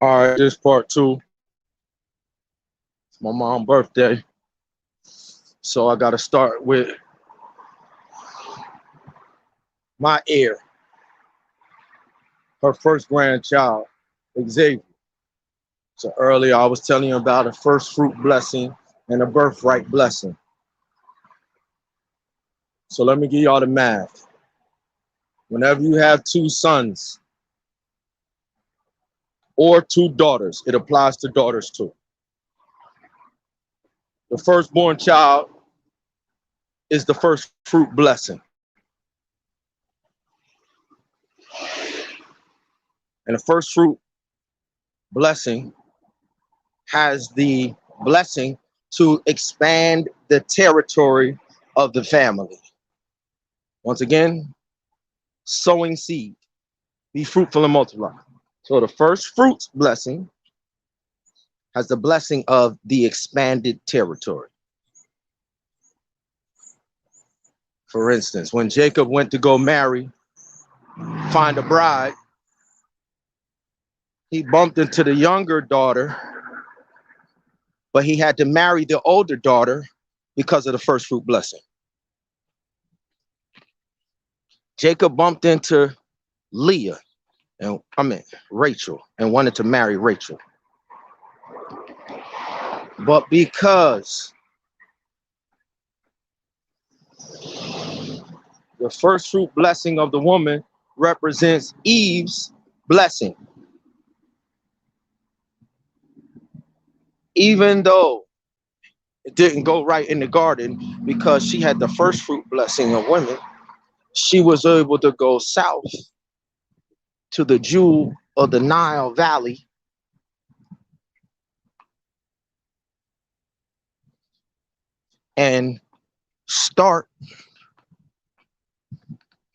All right, this part two. It's my mom's birthday. So I got to start with my heir, her first grandchild, Xavier. So earlier I was telling you about a first fruit blessing and a birthright blessing. So let me give y'all the math. Whenever you have two sons or two daughters, it applies to daughters too. The firstborn child is the first fruit blessing. And the first fruit blessing has the blessing to expand the territory of the family. Once again, sowing seed, be fruitful and multiply. So the first fruits blessing has the blessing of the expanded territory. For instance, when Jacob went to go find a bride, he bumped into the younger daughter, but he had to marry the older daughter because of the first fruit blessing. Jacob bumped into Rachel, and wanted to marry Rachel. But because the first fruit blessing of the woman represents Eve's blessing, even though it didn't go right in the garden because she had the first fruit blessing of women, she was able to go south to the jewel of the Nile Valley and start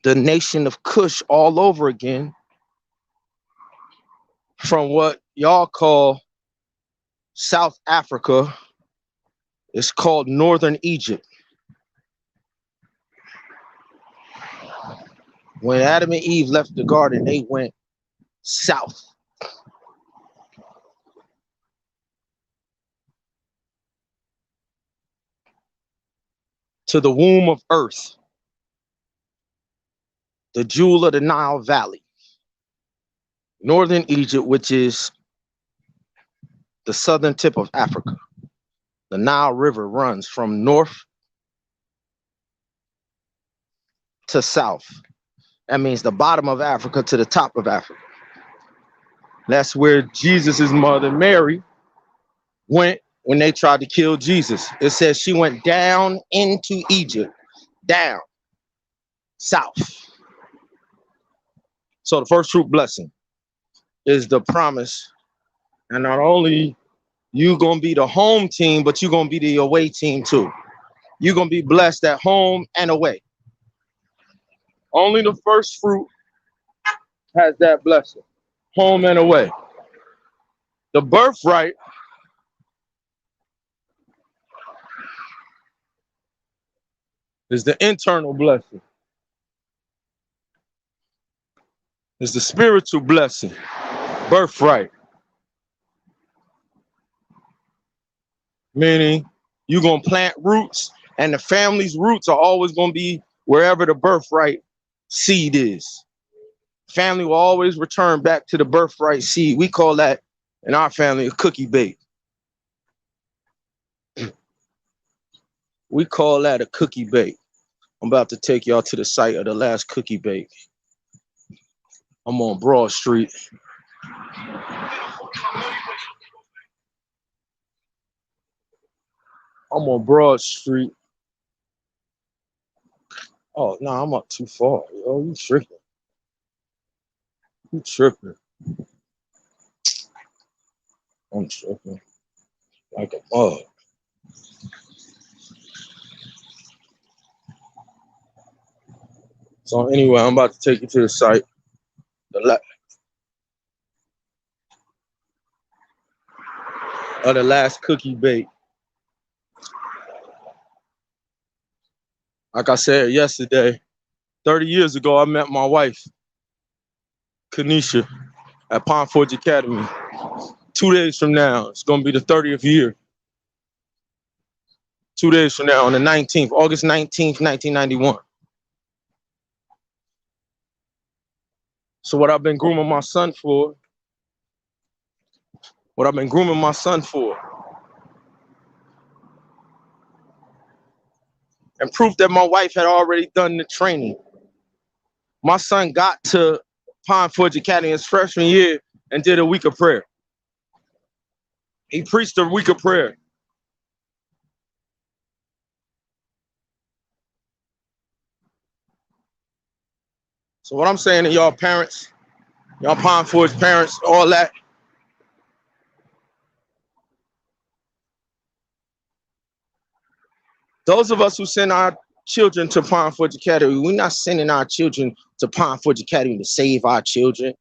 the nation of Kush all over again from what y'all call South Africa. It's called Northern Egypt. When Adam and Eve left the garden, they went south. To the womb of earth, the jewel of the Nile Valley, Northern Egypt, which is the southern tip of Africa. The Nile River runs from north to south. That means the bottom of Africa to the top of Africa. That's where Jesus's mother, Mary, went when they tried to kill Jesus. It says she went down into Egypt, down, south. So the first fruit blessing is the promise. And not only you gonna be the home team, but you're gonna be the away team too. You're gonna be blessed at home and away. Only the first fruit has that blessing, home and away. The birthright is the internal blessing. It's the spiritual blessing, birthright. Meaning you're going to plant roots, and the family's roots are always going to be wherever the birthright seed is. Family will always return back to the birthright seed. We call that in our family a cookie bake. We call that a cookie bake. I'm about to take y'all to the site of the last cookie bake. I'm on Broad Street. I'm on Broad Street. Oh, no, I'm up too far. Yo, you tripping. You tripping. I'm tripping. Like a mug. So anyway, I'm about to take you to the site. The last cookie bake. Like I said yesterday, 30 years ago, I met my wife, Kanisha, at Pond Forge Academy. 2 days from now, it's going to be the 30th year. 2 days from now, on the 19th, August 19th, 1991. So what I've been grooming my son for, and proof that my wife had already done the training. My son got to Pine Forge Academy his freshman year and did a week of prayer. He preached a week of prayer. So what I'm saying to y'all parents, y'all Pine Forge parents, all that, those of us who send our children to Pine Forge Academy, we're not sending our children to Pine Forge Academy to save our children,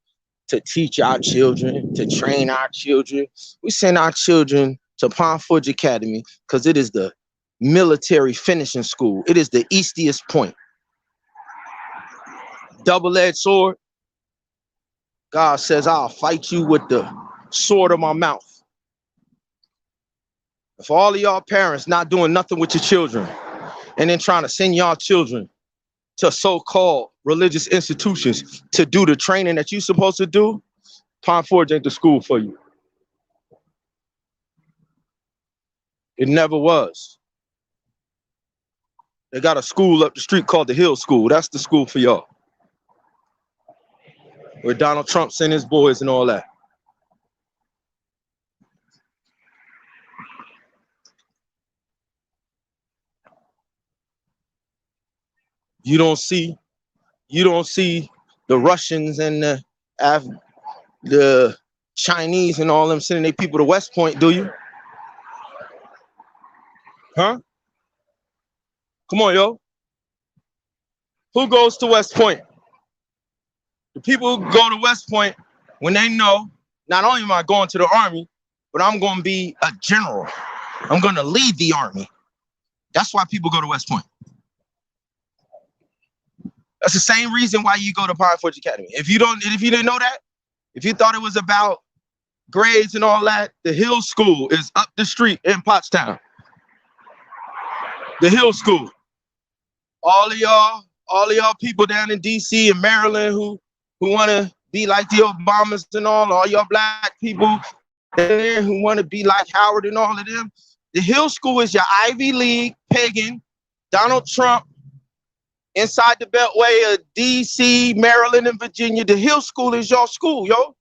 to teach our children, to train our children. We send our children to Pine Forge Academy because it is the military finishing school. It is the eastiest point. Double-edged sword. God says, I'll fight you with the sword of my mouth. For all of y'all parents not doing nothing with your children and then trying to send y'all children to so-called religious institutions to do the training that you're supposed to do, Pine Forge ain't the school for you. It never was. They got a school up the street called the Hill School. That's the school for y'all. Where Donald Trump sent his boys and all that. You don't see the Russians and the Chinese and all them sending their people to West Point, do you? Huh? Come on, yo. Who goes to West Point? The people who go to West Point, when they know, not only am I going to the Army, but I'm going to be a general. I'm going to lead the Army. That's why people go to West Point. That's the same reason why you go to Pine Forge Academy. If you didn't know that, if you thought it was about grades and all that, the Hill School is up the street in Pottstown. The Hill School. All of y'all people down in DC and Maryland who want to be like the Obamas and all y'all black people there who want to be like Howard and all of them. The Hill School is your Ivy League, pagan, Donald Trump, inside the beltway of DC, Maryland, and Virginia. The Hill School is your school, yo.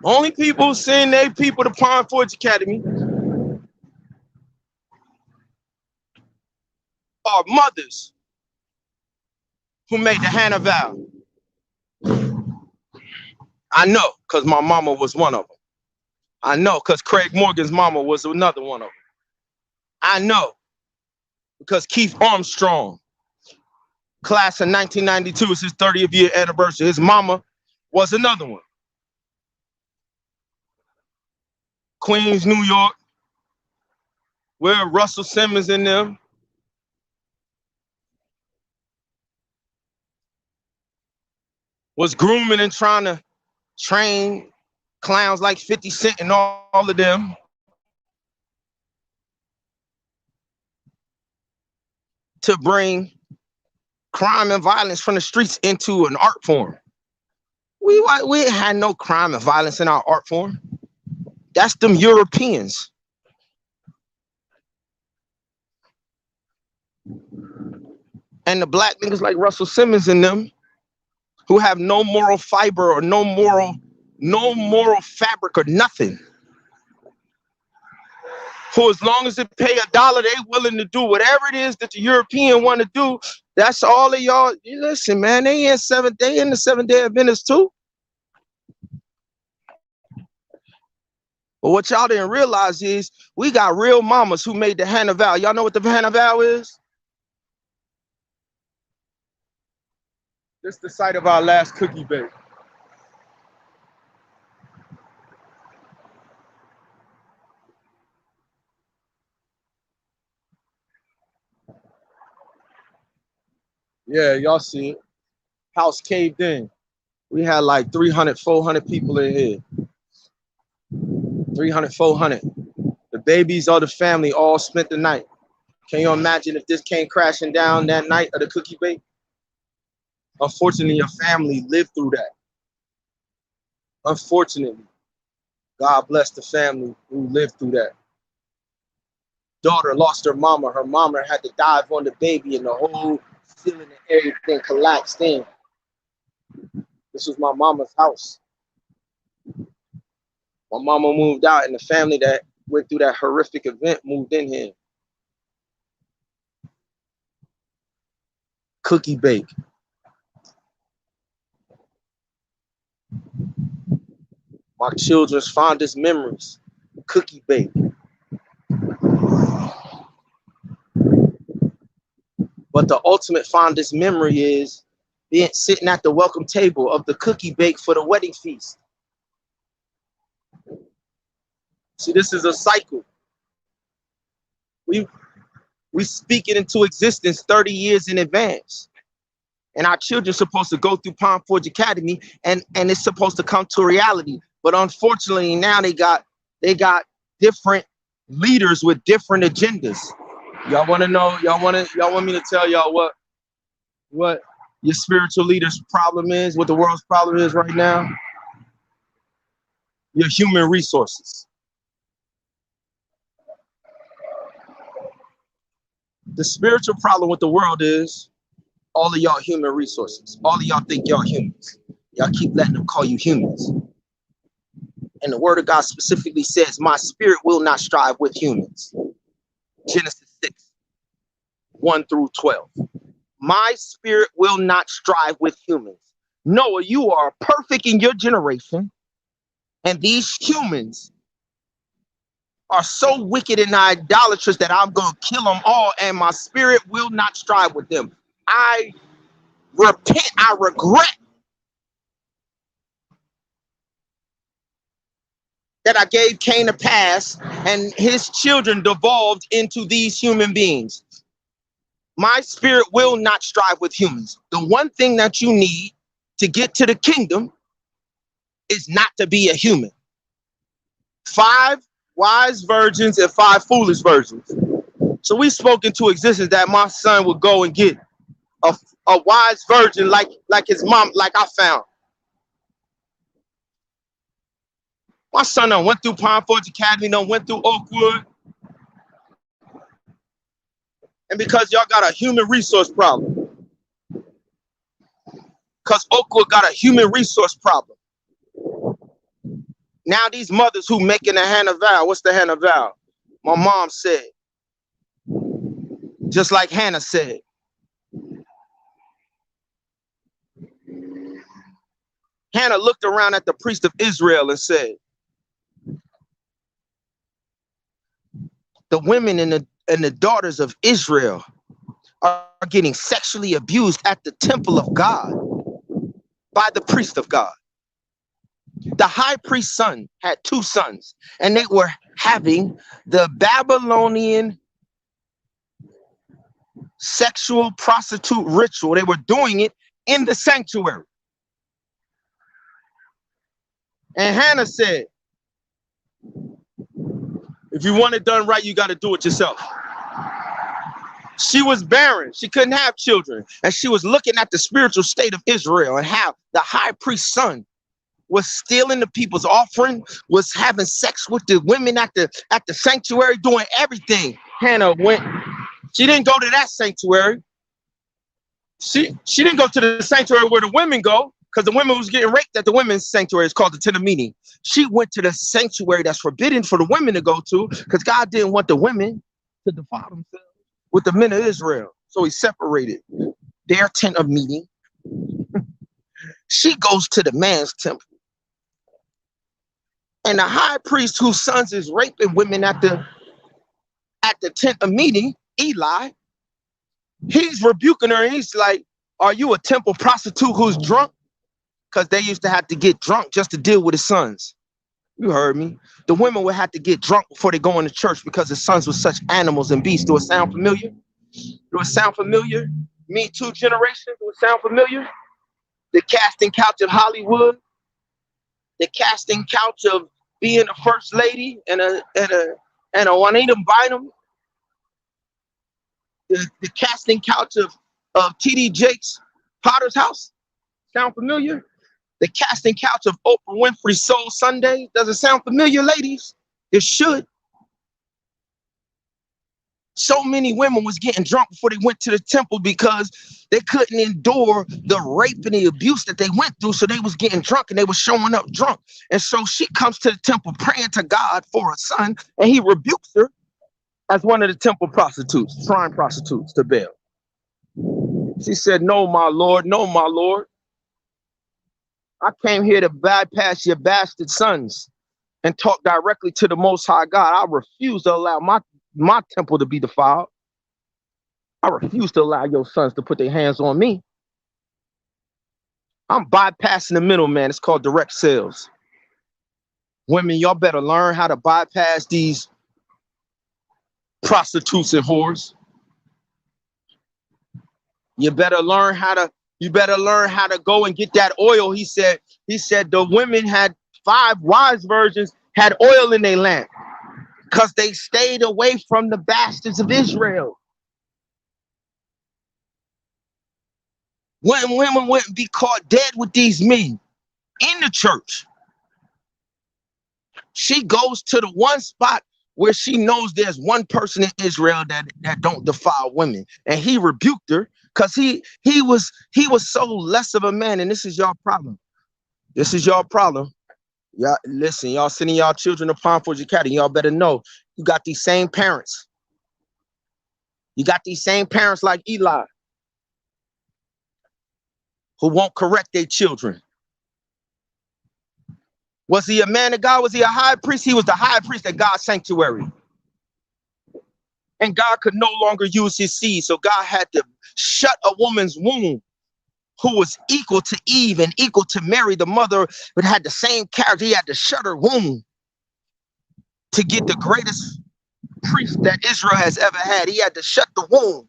Only people who send their people to Pine Forge Academy are mothers who made the Hannah vow. I know, because my mama was one of them. I know, because Craig Morgan's mama was another one of them. I know, because Keith Armstrong, class of 1992, is his 30th year anniversary. His mama was another one. Queens, New York, where Russell Simmons and them was grooming and trying to train clowns like 50 Cent and all of them to bring crime and violence from the streets into an art form. We had no crime and violence in our art form. That's them Europeans. And the black niggas like Russell Simmons and them who have no moral fiber or no moral fabric or nothing. Who, as long as it pay $1, they willing to do whatever it is that the European want to do. That's all of y'all. Listen, man, they in the Seventh-day Adventists too. But what y'all didn't realize is we got real mamas who made the Hannah vow. Y'all know what the Hannah vow is? This is the site of our last cookie bake. Yeah, y'all see it. House caved in. We had like 300, 400 people in here. 300, 400. The babies of the family all spent the night. Can you imagine if this came crashing down that night of the cookie bake? Unfortunately, your family lived through that. Unfortunately, God bless the family who lived through that. Daughter lost her mama. Her mama had to dive on the baby and the whole ceiling and everything collapsed in. This was my mama's house. My mama moved out and the family that went through that horrific event moved in here. Cookie bake. My children's fondest memories. Cookie bake. But the ultimate fondest memory is being sitting at the welcome table of the cookie bake for the wedding feast. See, this is a cycle. We speak it into existence 30 years in advance. And our children are supposed to go through Palm Forge Academy and it's supposed to come to reality. But unfortunately, now they got different leaders with different agendas. Y'all want to know? Y'all want me to tell y'all what your spiritual leader's problem is? What the world's problem is right now? Your human resources. The spiritual problem with the world is all of y'all human resources. All of y'all think y'all humans. Y'all keep letting them call you humans. And the word of God specifically says, my spirit will not strive with humans. Genesis 6, 1 through 12. My spirit will not strive with humans. Noah, you are perfect in your generation. And these humans are so wicked and idolatrous that I'm going to kill them all. And my spirit will not strive with them. I repent. I regret that I gave Cain a pass and his children devolved into these human beings. My spirit will not strive with humans. The one thing that you need to get to the kingdom is not to be a human. 5 wise virgins and 5 foolish virgins. So we spoke into existence that my son would go and get a wise virgin like his mom, like I found. My son done went through Palm Forge Academy, done went through Oakwood. And because y'all got a human resource problem. Because Oakwood got a human resource problem. Now these mothers who making a Hannah vow, what's the Hannah vow? My mom said, just like Hannah said. Hannah looked around at the priest of Israel and said, the women and the daughters of Israel are getting sexually abused at the temple of God by the priest of God. The high priest's son had 2 sons, and they were having the Babylonian sexual prostitute ritual. They were doing it in the sanctuary. And Hannah said, if you want it done right, you got to do it yourself. She was barren. She couldn't have children. And she was looking at the spiritual state of Israel and how the high priest's son was stealing the people's offering, was having sex with the women at the sanctuary, doing everything. Hannah went. She didn't go to that sanctuary. She didn't go to the sanctuary where the women go, because the women was getting raped at the women's sanctuary. It's called the tent of meeting. She went to the sanctuary that's forbidden for the women to go to, because God didn't want the women to defile themselves with the men of Israel. So he separated their tent of meeting. She goes to the man's temple. And the high priest whose sons is raping women at the tent of meeting, Eli, he's rebuking her and he's like, are you a temple prostitute who's drunk? Because they used to have to get drunk just to deal with his sons. You heard me. The women would have to get drunk before they go into church because his sons were such animals and beasts. Do it sound familiar? Do it sound familiar? Me Too generation? Do it sound familiar? the casting couch of Hollywood, the casting couch of being a first lady and a Juanita Bynum, the casting couch of TD Jakes' Potter's House. Sound familiar? The casting couch of Oprah Winfrey's Soul Sunday. Does it sound familiar, ladies? It should. So many women was getting drunk before they went to the temple because they couldn't endure the rape and the abuse that they went through. So they was getting drunk and they was showing up drunk. And so she comes to the temple praying to God for a son, and he rebukes her as one of the temple prostitutes, shrine prostitutes to Baal. She said, "No, my Lord, no, my Lord. I came here to bypass your bastard sons and talk directly to the Most High God. I refuse to allow my temple to be defiled. I refuse to allow your sons to put their hands on me. I'm bypassing the middleman. It's called direct sales. Women, y'all better learn how to bypass these prostitutes and whores. You better learn how to go and get that oil." He said the women had 5 wise virgins had oil in their lamp because they stayed away from the bastards of Israel. When women wouldn't be caught dead with these men in the church, she goes to the one spot where she knows there's one person in Israel that don't defile women, and he rebuked her because he was so less of a man. And this is your problem. This is your problem. Y'all listen, y'all sending y'all children to Palm Forge Academy. Y'all better know you got these same parents. You got these same parents like Eli who won't correct their children. Was he a man of God? Was he a high priest? He was the high priest at God's sanctuary. And God could no longer use his seed. So God had to shut a woman's womb who was equal to Eve and equal to Mary, the mother, but had the same character. He had to shut her womb to get the greatest priest that Israel has ever had. He had to shut the womb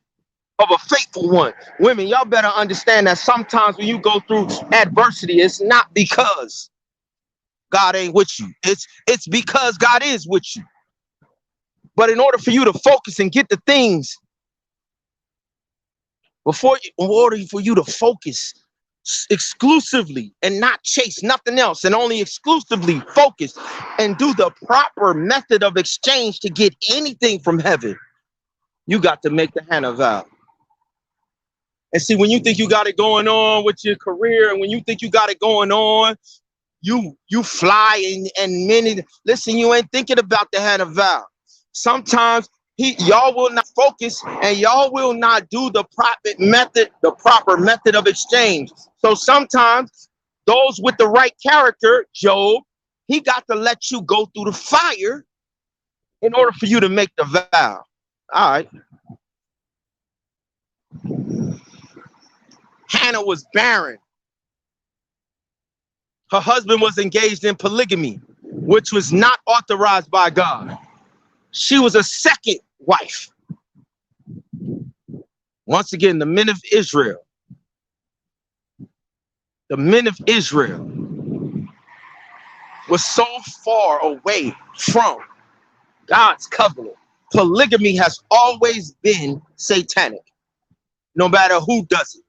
of a faithful one. Women, y'all better understand that sometimes when you go through adversity, it's not because God ain't with you. It's because God is with you. But in order for you to focus and get the things, in order for you to focus exclusively and not chase nothing else and only exclusively focus and do the proper method of exchange to get anything from heaven, you got to make the Hannah vow. And see, when you think you got it going on with your career, and when you think you got it going on, you fly and many listen, you ain't thinking about the Hannah vow. Sometimes y'all will not focus and y'all will not do the proper method of exchange. So sometimes those with the right character, Job, he got to let you go through the fire in order for you to make the vow. All right. Hannah was barren. Her husband was engaged in polygamy, which was not authorized by God. She was a second wife. Once again, the men of Israel was so far away from God's covenant. Polygamy has always been satanic, no matter who does it.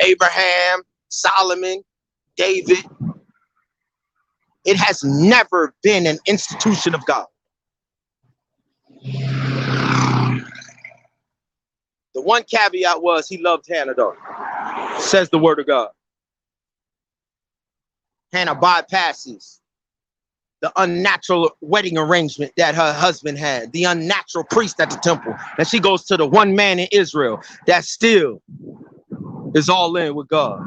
Abraham, Solomon, David. It has never been an institution of God. The one caveat was he loved Hannah, though, says the word of God. Hannah bypasses the unnatural wedding arrangement that her husband had, the unnatural priest at the temple. And she goes to the one man in Israel that still is all in with God.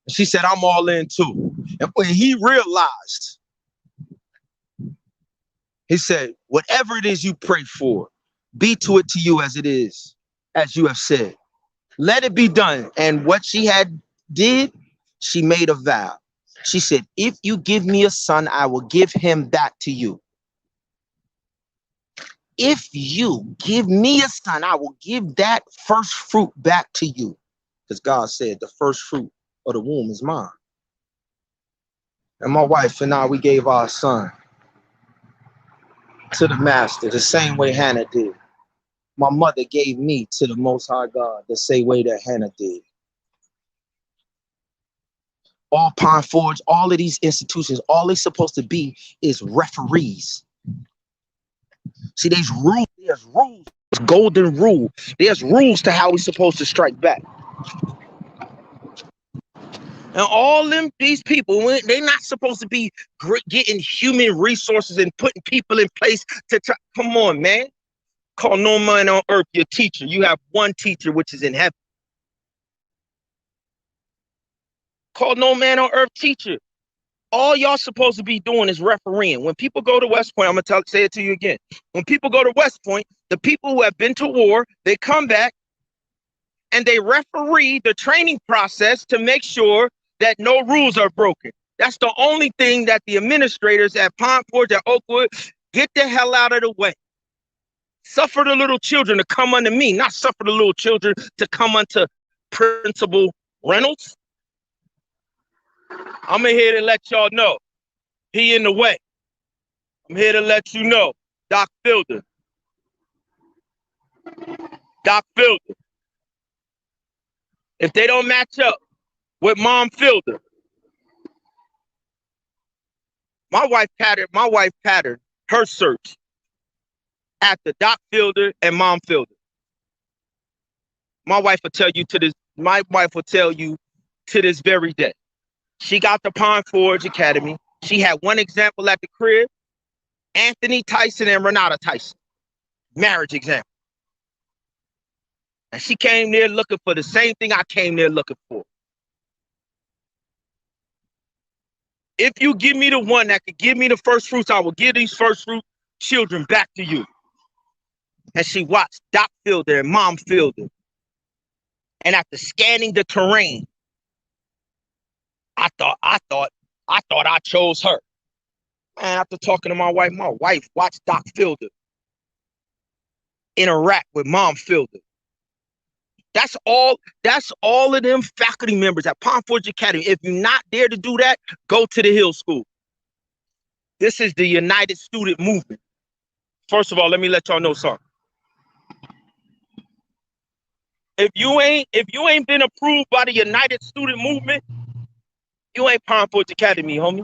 She said, I'm all in too. And when he realized, he said, whatever it is you pray for, be to it to you as it is, as you have said. Let it be done. And what she did, she made a vow. She said, if you give me a son, I will give him back to you. if you give me a son, I will give that first fruit back to you. Because God said the first fruit of the womb is mine. And my wife and I, we gave our son to the master the same way Hannah did. My mother gave me to the Most High God the same way that Hannah did. All Pine Forge, all of these institutions, all they're supposed to be is referees. See, there's rules. There's rules. There's golden rule. There's rules to how we're supposed to strike back. And all these people, they're not supposed to be getting human resources and putting people in place to try. Come on, man. Call no man on earth your teacher. You have one teacher, which is in heaven. Call no man on earth teacher. All y'all supposed to be doing is refereeing. When people go to West Point, I'm going to say it to you again. When people go to West Point, the people who have been to war, they come back and they referee the training process to make sure that no rules are broken. That's the only thing that the administrators at Pine Forge, at Oakwood, get the hell out of the way. Suffer the little children to come unto me, not suffer the little children to come unto Principal Reynolds. I'm here to let y'all know he in the way. I'm here to let you know, Doc Fielder. Doc Fielder. If they don't match up with Mom Fielder, my wife patterned her search after Doc Fielder and Mom Fielder. My wife will tell you to this very day. She got the Pine Forge Academy. She had one example at the crib, Anthony Tyson and Renata Tyson. Marriage example. And she came there looking for the same thing I came there looking for. If you give me the one that could give me the first fruits, I will give these first fruit children back to you. And she watched Doc Fielder and Mom Fielder. And after scanning the terrain, I thought I chose her. Man, after talking to my wife watched Doc Fielder interact with Mom Fielder. That's all of them faculty members at Pine Forge Academy. If you're not there to do that, go to the Hill School. This is the United Student Movement. First of all, let me let y'all know something. If you ain't been approved by the United Student Movement, you ain't Pine Forge Academy, homie.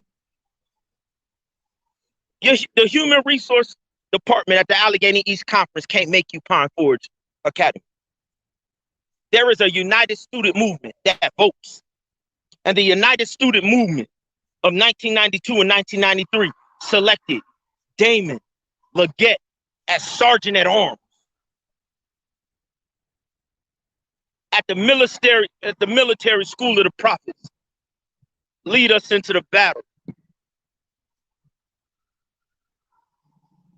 The Human Resource Department at the Allegheny East Conference can't make you Pine Forge Academy. There is a United Student Movement that votes. And the United Student Movement of 1992 and 1993 selected Damon Leggett as Sergeant at Arms at the military school of the prophets. Lead us into the battle.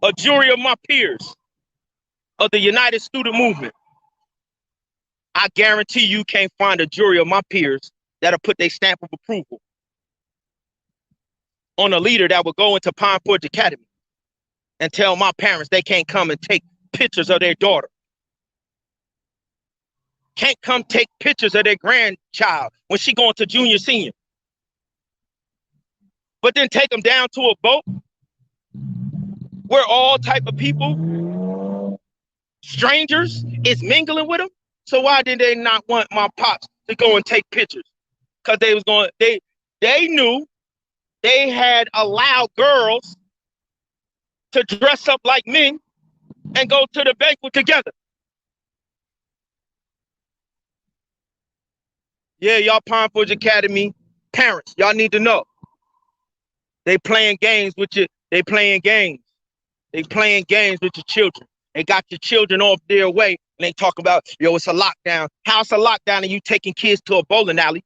A jury of my peers of the United Student Movement. I guarantee you can't find a jury of my peers that'll put their stamp of approval on a leader that will go into Pine Forge Academy and tell my parents they can't come and take pictures of their daughter. Can't come take pictures of their grandchild when she going to junior, senior. But then take them down to a boat where all type of people, strangers, is mingling with them. So why did they not want my pops to go and take pictures? Because they knew they had allowed girls to dress up like men and go to the banquet together. Yeah, y'all Pine Forge Academy parents, y'all need to know. They playing games with you. They playing games with your children. They got your children off their way. And they talk about, yo, it's a lockdown. How's a lockdown and you taking kids to a bowling alley?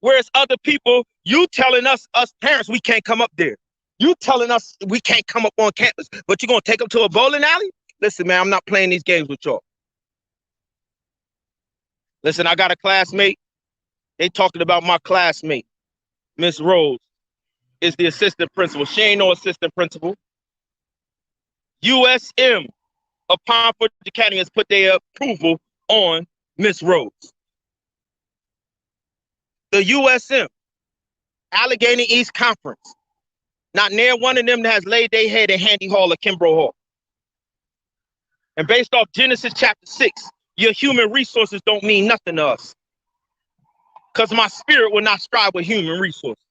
Whereas other people, you telling us parents, we can't come up there. You telling us we can't come up on campus, but you're going to take them to a bowling alley? Listen, man, I'm not playing these games with y'all. Listen, I got a classmate. They talking about my classmate. Miss Rose is the assistant principal. She ain't no assistant principal. USM of Pine Forge Academy has put their approval on Miss Rose. The USM, Allegheny East Conference, not near one of them that has laid their head in Handy Hall or Kimbrough Hall. And based off Genesis chapter 6, your human resources don't mean nothing to us. Because my spirit will not strive with human resources.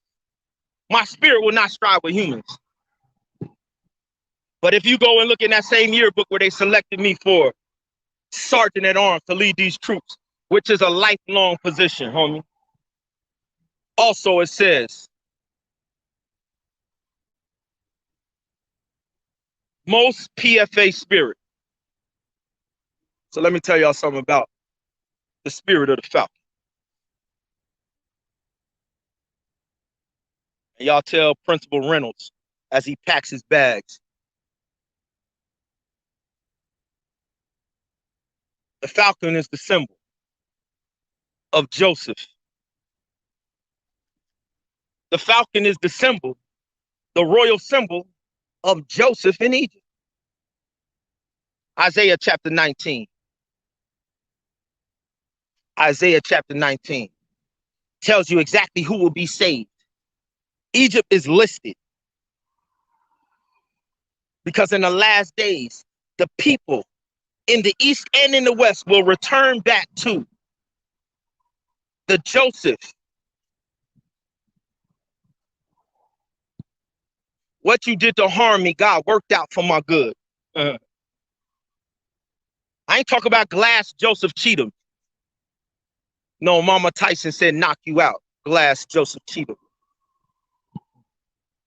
My spirit will not strive with humans. But if you go and look in that same yearbook where they selected me for sergeant at arms to lead these troops, which is a lifelong position, homie. Also, it says, most PFA spirit. So let me tell y'all something about the spirit of the Falcon. And y'all tell Principal Reynolds as he packs his bags. The Falcon is the symbol of Joseph. The Falcon is the symbol, the royal symbol of Joseph in Egypt. Isaiah chapter 19. Isaiah chapter 19 tells you exactly who will be saved. Egypt is listed because in the last days, the people in the east and in the west will return back to the Joseph. What you did to harm me, God worked out for my good. I ain't talking about Glass Joseph Cheatham. No, Mama Tyson said knock you out. Glass Joseph Cheatham.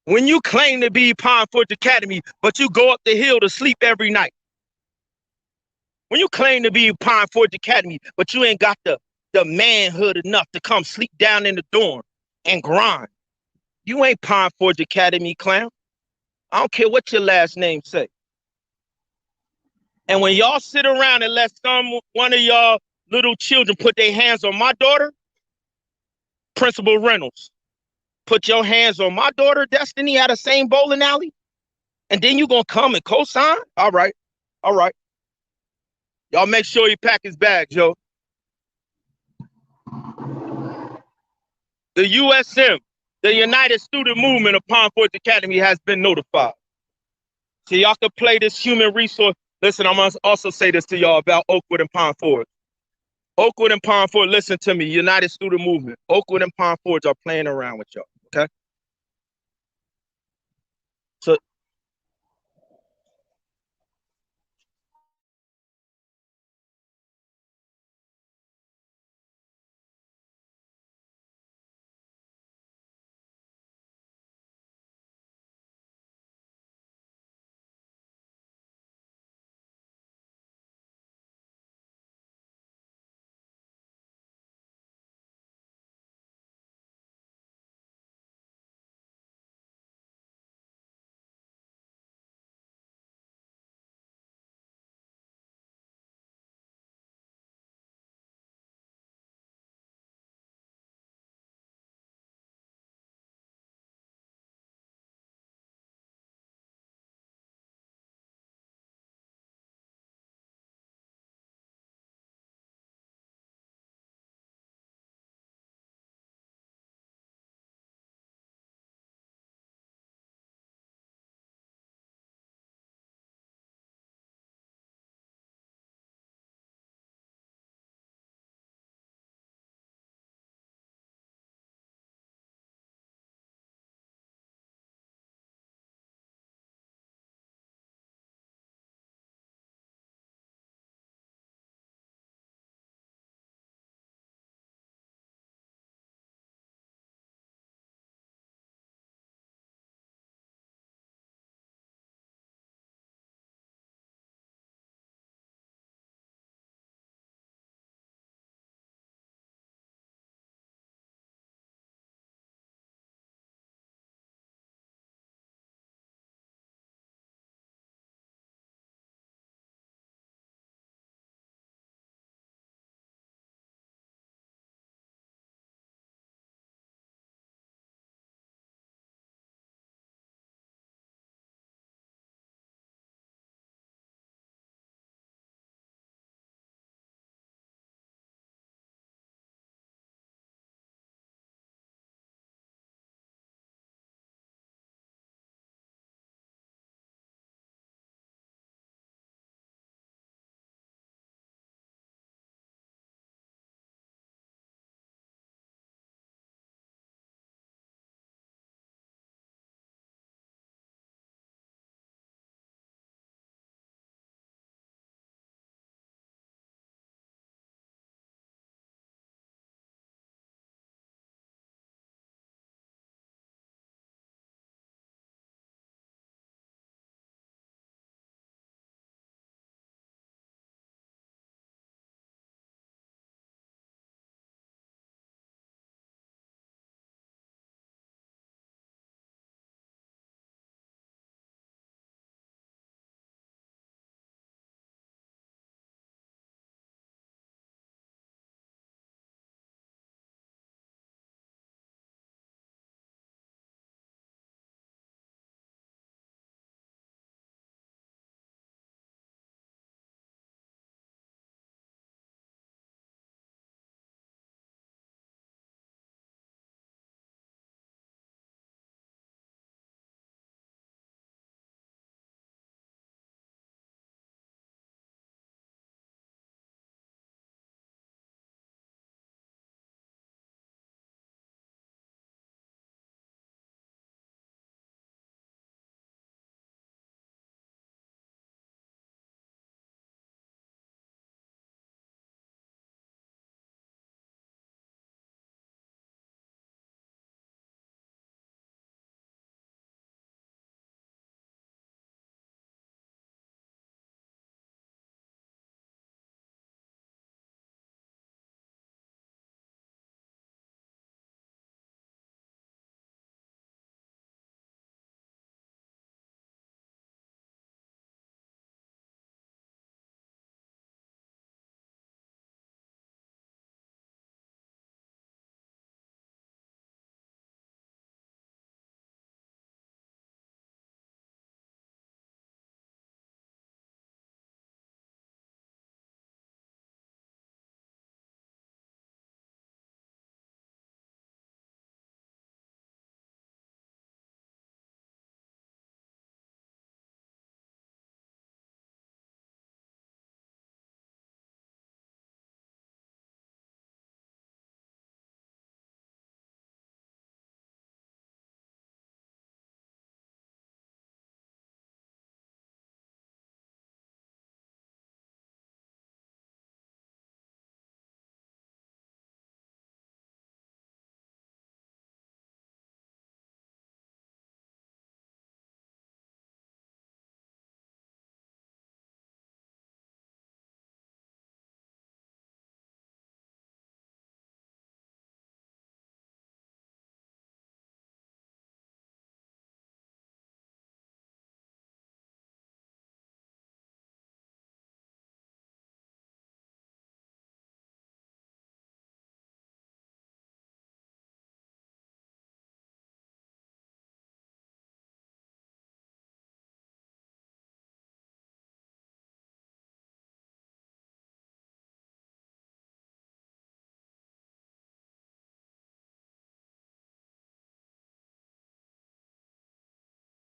When you claim to be Pine Forge Academy, but you go up the hill to sleep every night. When you claim to be Pine Forge Academy, but you ain't got the manhood enough to come sleep down in the dorm and grind. You ain't Pine Forge Academy, clown. I don't care what your last name say. And when y'all sit around and let one of y'all little children put their hands on my daughter, Principal Reynolds, put your hands on my daughter, Destiny, at the same bowling alley, and then you gonna come and co-sign? All right. All right. Y'all make sure you pack his bags, yo. The USM, the United Student Movement of Pine Forge Academy, has been notified. So y'all can play this human resource. Listen, I'm gonna also say this to y'all about Oakwood and Pine Forge. Oakwood and Pine Forge, listen to me, United Student Movement. Oakwood and Pine Forge are playing around with y'all, okay?